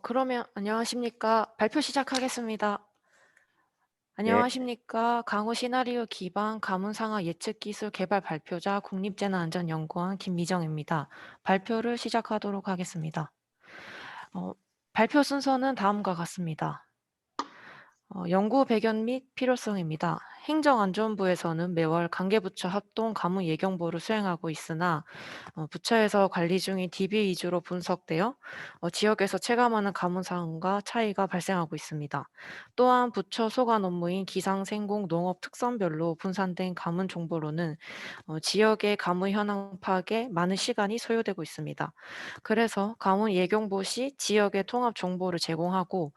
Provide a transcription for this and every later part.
그러면 안녕하십니까. 발표 시작하겠습니다. 예, 안녕하십니까. 강우 시나리오 기반 가문 상황 예측 기술 개발 발표자 국립재난안전연구원 김미정입니다. 발표를 시작하도록 하겠습니다. 어, 발표 순서는 다음과 같습니다. 연구 배경 및 필요성입니다. 행정안전부에서는 매월 관계부처 합동 가뭄 예경보를 수행하고 있으나 부처에서 관리 중인 DB 위주로 분석되어 지역에서 체감하는 가뭄 상황과 차이가 발생하고 있습니다. 또한 부처 소관 업무인 기상, 생공, 농업 특성별로 분산된 가뭄 정보로는 지역의 가뭄 현황 파악에 많은 시간이 소요되고 있습니다. 그래서 가뭄 예경보 시 지역의 통합 정보를 제공하고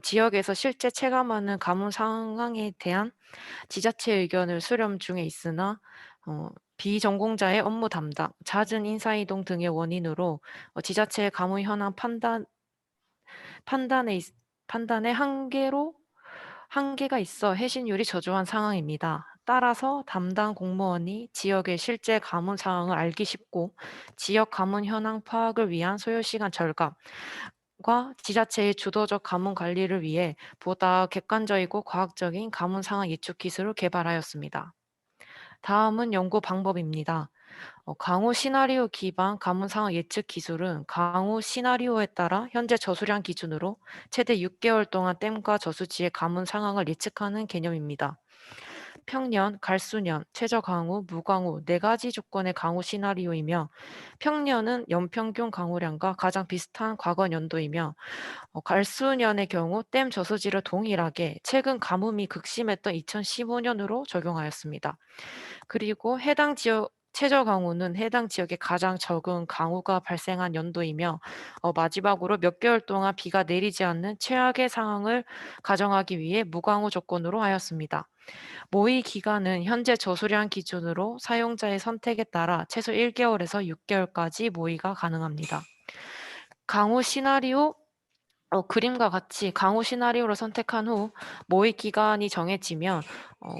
지역에서 실제 체감하는 가뭄 상황에 대한 지자체 의견을 수렴 중에 있으나 어 비전공자의 업무 담당, 잦은 인사이동 등의 원인으로 지자체의 가뭄 현황 판단에 있 판단에 한계가 있어 해신율이 저조한 상황입니다. 따라서 담당 공무원이 지역의 실제 가뭄 상황을 알기 쉽고 지역 가뭄 현황 파악을 위한 소요 시간 절감과 지자체의 주도적 가뭄 관리를 위해 보다 객관적이고 과학적인 가뭄 상황 예측 기술을 개발하였습니다. 다음은 연구 방법입니다. 강우 시나리오 기반 가문 상황 예측 기술은 강우 시나리오에 따라 현재 저수량 기준으로 최대 6개월 동안 댐과 저수지의 가문 상황을 예측하는 개념입니다. 평년, 갈수년, 최저강우, 무강우 네 가지 조건의 강우 시나리오이며 평년은 연평균 강우량과 가장 비슷한 과거 연도이며 갈수년의 경우 댐 저수지를 동일하게 최근 가뭄이 극심했던 2015년으로 적용하였습니다. 그리고 해당 지역 최저 강우는 해당 지역에 가장 적은 강우가 발생한 연도이며 마지막으로 몇 개월 동안 비가 내리지 않는 최악의 상황을 가정하기 위해 무강우 조건으로 하였습니다. 모의 기간은 현재 저수량 기준으로 사용자의 선택에 따라 최소 1개월에서 6개월까지 모의가 가능합니다. 강우 시나리오 그림과 같이 강우 시나리오를 선택한 후 모의 기간이 정해지면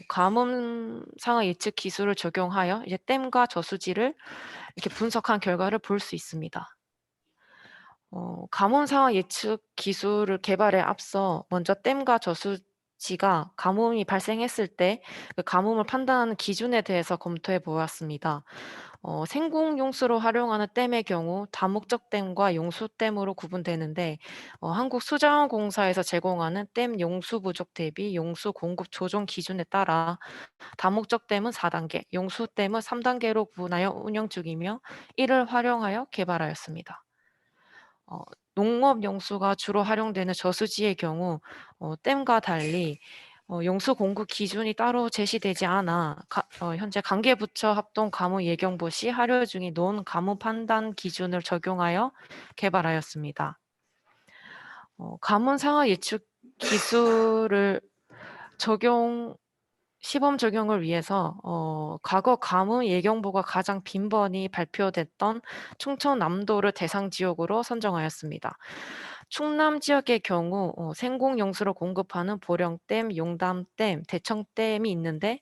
가뭄 상황 예측 기술을 적용하여 이제 댐과 저수지를 이렇게 분석한 결과를 볼 수 있습니다. 가뭄 상황 예측 기술을 개발에 앞서 먼저 댐과 저수지가 가뭄이 발생했을 때 그 가뭄을 판단하는 기준에 대해서 검토해 보았습니다. 생공용수로 활용하는 댐의 경우 다목적 댐과 용수댐으로 구분되는데 한국수자원공사에서 제공하는 댐 용수 부족 대비 용수 공급 조정 기준에 따라 다목적 댐은 4단계, 용수댐은 3단계로 구분하여 운영 중이며 이를 활용하여 개발하였습니다. 어 농업 용수가 주로 활용되는 저수지의 경우 댐과 달리 용수 공급 기준이 따로 제시되지 않아 현재 관계부처 합동 가뭄 예경보 시 할애 중인 논 가뭄 판단 기준을 적용하여 개발하였습니다. 가뭄 상황 예측 기술을 적용 시범 적용을 위해서 과거 가뭄 예경보가 가장 빈번히 발표됐던 충청남도를 대상 지역으로 선정하였습니다. 충남 지역의 경우 생공용수로 공급하는 보령댐, 용담댐, 대청댐이 있는데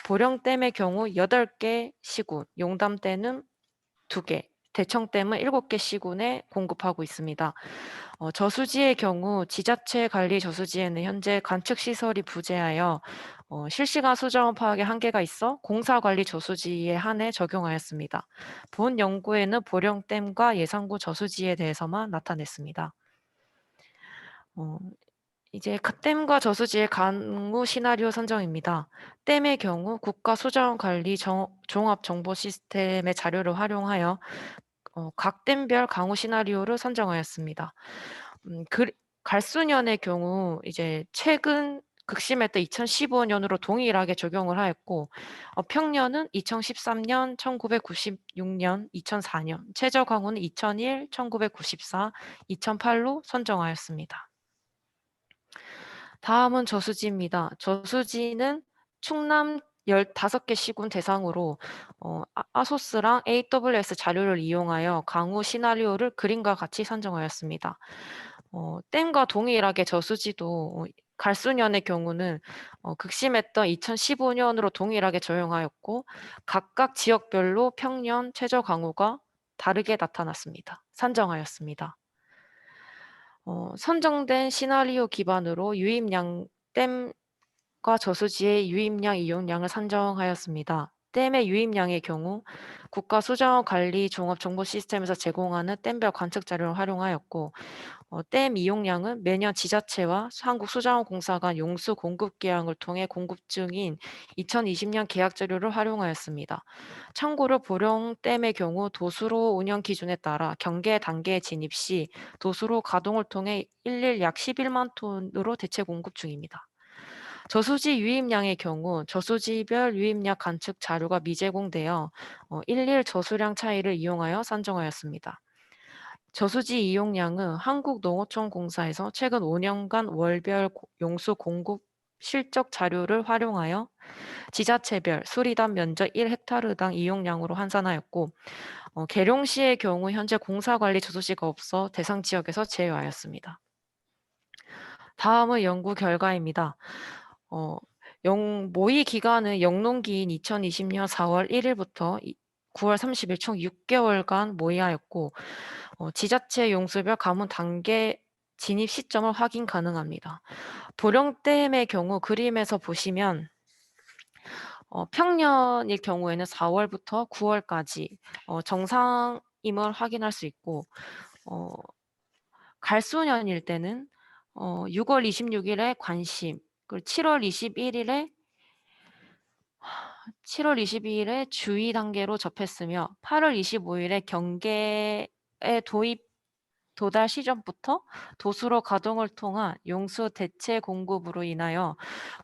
보령댐의 경우 8개 시군, 용담댐은 2개, 대청댐은 7개 시군에 공급하고 있습니다. 저수지의 경우 지자체 관리 저수지에는 현재 관측 시설이 부재하여 실시간 수자원 파악에 한계가 있어 공사 관리 저수지에 한해 적용하였습니다. 본 연구에는 보령댐과 예산구 저수지에 대해서만 나타냈습니다. 어, 이제 댐과 저수지의 강우 시나리오 선정입니다. 댐의 경우 국가수자원관리 종합정보 시스템의 자료를 활용하여 각 댐별 강우 시나리오를 선정하였습니다. 갈수년의 경우 이제 최근 극심했던 2015년으로 동일하게 적용을 하였고 평년은 2013년, 1996년, 2004년, 최저 강우는 2001, 1994, 2008로 선정하였습니다. 다음은 저수지입니다. 저수지는 충남 15개 시군 대상으로 아소스랑 AWS 자료를 이용하여 강우 시나리오를 그림과 같이 선정하였습니다. 댐과 동일하게 저수지도 갈수년의 경우는 극심했던 2015년으로 동일하게 적용하였고 각각 지역별로 평년 최저 강우가 다르게 나타났습니다. 산정하였습니다. 선정된 시나리오 기반으로 유입량 댐과 저수지의 유입량, 이용량을 산정하였습니다. 댐의 유입량의 경우 국가수자원관리 종합정보시스템에서 제공하는 댐별 관측 자료를 활용하였고, 댐 이용량은 매년 지자체와 한국수자원공사 간 용수 공급 계약을 통해 공급 중인 2020년 계약 자료를 활용하였습니다. 참고로 보령댐의 경우 도수로 운영 기준에 따라 경계 단계에 진입 시 도수로 가동을 통해 일일 약 11만 톤으로 대체 공급 중입니다. 저수지 유입량의 경우 저수지별 유입량 관측 자료가 미제공되어 일일 저수량 차이를 이용하여 산정하였습니다. 저수지 이용량은 한국농어촌공사에서 최근 5년간 월별 용수 공급 실적 자료를 활용하여 지자체별 수리단 면적 1헥타르당 이용량으로 환산하였고, 계룡시의 경우 현재 공사관리 저수지가 없어 대상 지역에서 제외하였습니다. 다음은 연구 결과입니다. 모의 기간은 영농기인 2020년 4월 1일부터 9월 30일 총 6개월간 모의하였고, 지자체 용수별 가문 단계 진입 시점을 확인 가능합니다. 보령댐의 경우 그림에서 보시면 평년일 경우에는 4월부터 9월까지 정상임을 확인할 수 있고, 갈수년일 때는 6월 26일에 관심, 그리고 7월 22일에 주의 단계로 접했으며 8월 25일에 경계에 도달 시점부터 도수로 가동을 통한 용수 대체 공급으로 인하여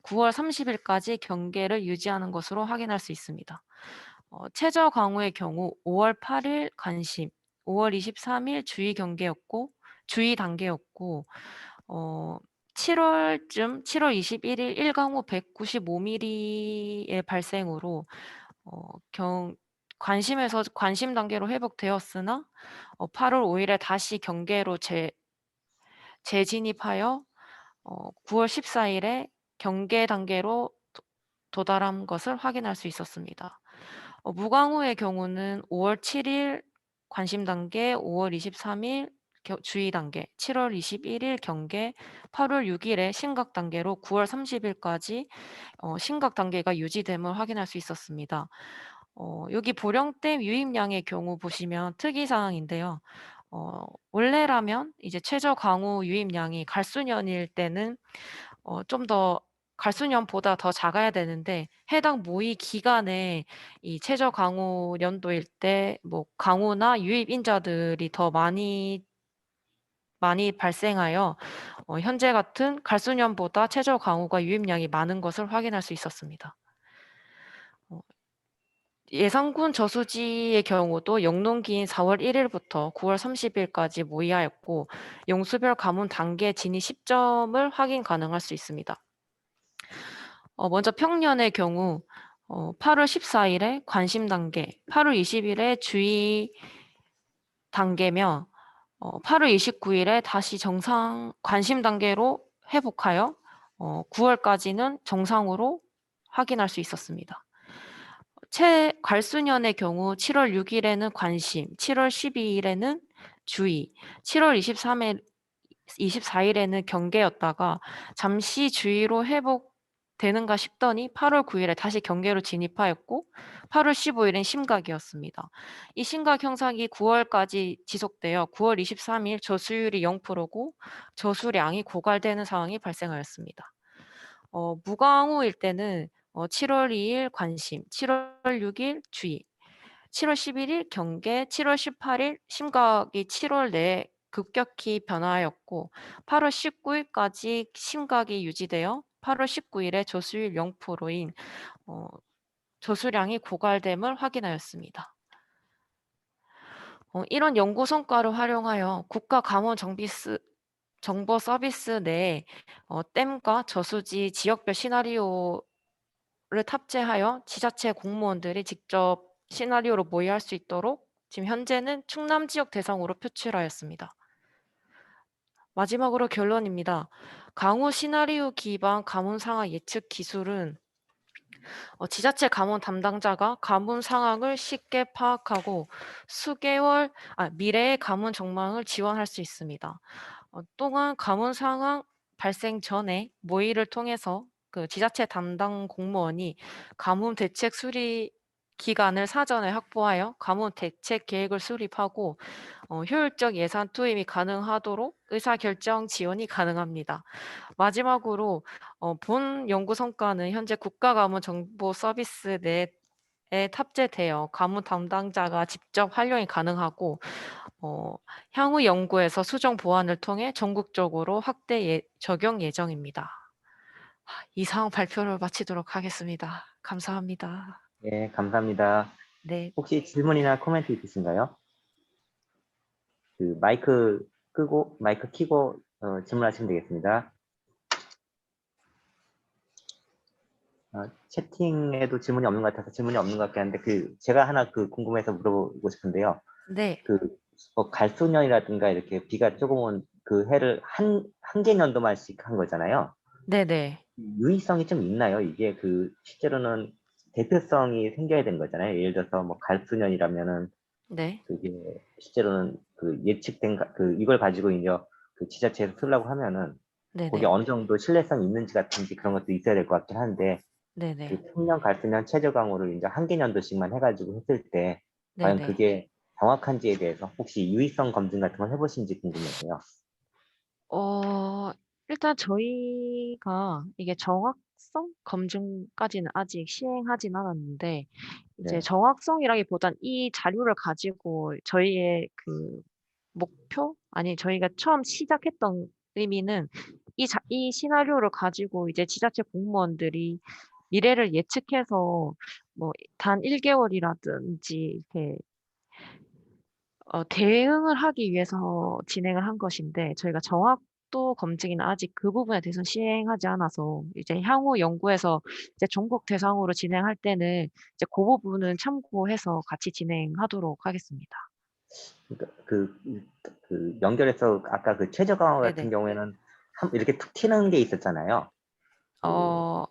9월 30일까지 경계를 유지하는 것으로 확인할 수 있습니다. 최저 강우의 경우 5월 8일 관심, 5월 23일 주의 단계였고 7월쯤 7월 21일 1강우 195mm의 발생으로 관심에서 관심 단계로 회복되었으나 8월 5일에 다시 경계로 재진입하여 9월 14일에 경계 단계로 도달한 것을 확인할 수 있었습니다. 무광우의 경우는 5월 7일 관심 단계, 5월 23일 주의 단계, 7월 21일 경계, 8월 6일에 심각 단계로 9월 30일까지 심각 단계가 유지됨을 확인할 수 있었습니다. 여기 보령댐 유입량의 경우 보시면 특이사항인데요. 원래라면 이제 최저 강우 유입량이 갈수년일 때는 좀 더 갈수년보다 더 작아야 되는데, 해당 모의 기간에 이 최저 강우 연도일 때 뭐 강우나 유입 인자들이 더 많이 발생하여 현재 같은 갈수년보다 최저 강우가 유입량이 많은 것을 확인할 수 있었습니다. 예산군 저수지의 경우도 영농기인 4월 1일부터 9월 30일까지 모의하였고, 용수별 가문 단계 진입 시점을 확인 가능할 수 있습니다. 먼저 평년의 경우 8월 14일에 관심 단계, 8월 20일에 주의 단계며 8월 29일에 다시 정상 관심 단계로 회복하여 9월까지는 정상으로 확인할 수 있었습니다. 갈수년의 경우 7월 6일에는 관심, 7월 12일에는 주의, 7월 24일에는 경계였다가 잠시 주의로 회복되는가 싶더니 8월 9일에 다시 경계로 진입하였고 8월 15일엔 심각이었습니다. 이 심각 현상이 9월까지 지속되어 9월 23일 저수율이 0%고 저수량이 고갈되는 상황이 발생하였습니다. 무광우일 때는 7월 2일 관심, 7월 6일 주의, 7월 11일 경계, 7월 18일 심각이 7월 내에 급격히 변화하였고 8월 19일까지 심각이 유지되어 8월 19일에 저수율 0%인 저수량이 고갈됨을 확인하였습니다. 이런 연구 성과를 활용하여 정보 서비스 내에 댐과 저수지 지역별 시나리오를 탑재하여 지자체 공무원들이 직접 시나리오로 모의할 수 있도록 지금 현재는 충남 지역 대상으로 표출하였습니다. 마지막으로 결론입니다. 강우 시나리오 기반 가문 상황 예측 기술은 지자체 가문 담당자가 가문 상황을 쉽게 파악하고 미래의 가문 전망을 지원할 수 있습니다. 또한 가뭄 상황 발생 전에 모의를 통해서 그 지자체 담당 공무원이 가뭄 대책 수립 기간을 사전에 확보하여 가뭄 대책 계획을 수립하고 효율적 예산 투입이 가능하도록 의사결정 지원이 가능합니다. 마지막으로 본 연구 성과는 현재 국가가뭄정보서비스 내에 탑재되어 가뭄 담당자가 직접 활용이 가능하고 어 향후 연구에서 수정 보완을 통해 전국적으로 확대 적용 예정입니다. 이상 발표를 마치도록 하겠습니다. 감사합니다. 예, 감사합니다. 네. 혹시 질문이나 코멘트 있으신가요? 그 마이크 켜고 질문하시면 되겠습니다. 채팅에도 질문이 없는 것 같아서 질문이 없는 것 같긴 한데 제가 하나 궁금해서 물어보고 싶은데요. 네. 갈소년이라든가 이렇게 비가 조금 온 그 해를 한 개 년도만씩 한 거잖아요. 네네. 유의성이 좀 있나요? 이게 실제로는 대표성이 생겨야 되는 거잖아요. 예를 들어서 뭐 갈수년이라면은 네. 그게 실제로는 예측된 이걸 가지고 이제 지자체에서 쓰려고 하면은 거기에 네네. 어느 정도 신뢰성이 있는지 같은지 그런 것도 있어야 될 것 같긴 한데 네네. 청년 갈수년 최저 강우를 이제 한 개 년도씩만 해가지고 했을 때 과연 네네. 그게 정확한지에 대해서 혹시 유의성 검증 같은 걸 해보신지 궁금해서요. 어 일단 저희가 이게 정확성 검증까지는 아직 시행하진 않았는데 이제 네. 정확성이라기보단 이 자료를 가지고 저희의 그 목표? 아니 저희가 처음 시작했던 의미는 이 시나리오를 가지고 이제 지자체 공무원들이 미래를 예측해서 뭐 단 1 개월이라든지 이렇게 대응을 하기 위해서 진행을 한 것인데 저희가 정확도 검증이나 아직 그 부분에 대해서는 시행하지 않아서 이제 향후 연구에서 이제 전국 대상으로 진행할 때는 이제 고 부분은 참고해서 같이 진행하도록 하겠습니다. 그러니까 연결해서 아까 최저 강화 같은 네네. 경우에는 이렇게 툭 튀는 게 있었잖아요. 어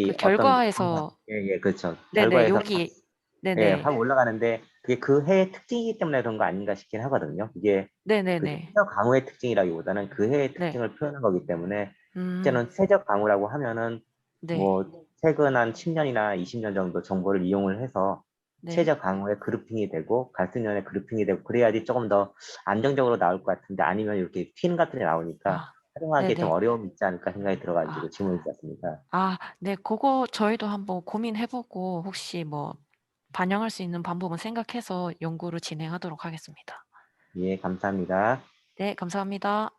그 같이 어떤 결과에서 예, 그렇죠. 네네. 결과에서 여기 예, 네네. 확 올라가는데 그게 그 해의 특징이기 때문에 그런 거 아닌가 싶긴 하거든요. 이게 네네네. 최저 강우의 특징이라기보다는 그 해의 네. 특징을 표현한 거기 때문에 음. 실제로는 최저 강우라고 하면은 네. 뭐 최근 한 10년이나 20년 정도 정보를 이용을 해서 네. 최저 강우의 그룹핑이 되고 갈수년의 그룹핑이 되고 그래야지 조금 더 안정적으로 나올 것 같은데 아니면 이렇게 튀는 같은 게 나오니까 아 활용하기에 좀 네네. 어려움이 있지 않을까 생각이 아. 들어가지고 질문을 드렸습니다. 네. 고거 저희도 한번 고민해 보고 혹시 뭐 반영할 수 있는 방법은 생각해서 연구를 진행하도록 하겠습니다. 예, 감사합니다. 네. 감사합니다.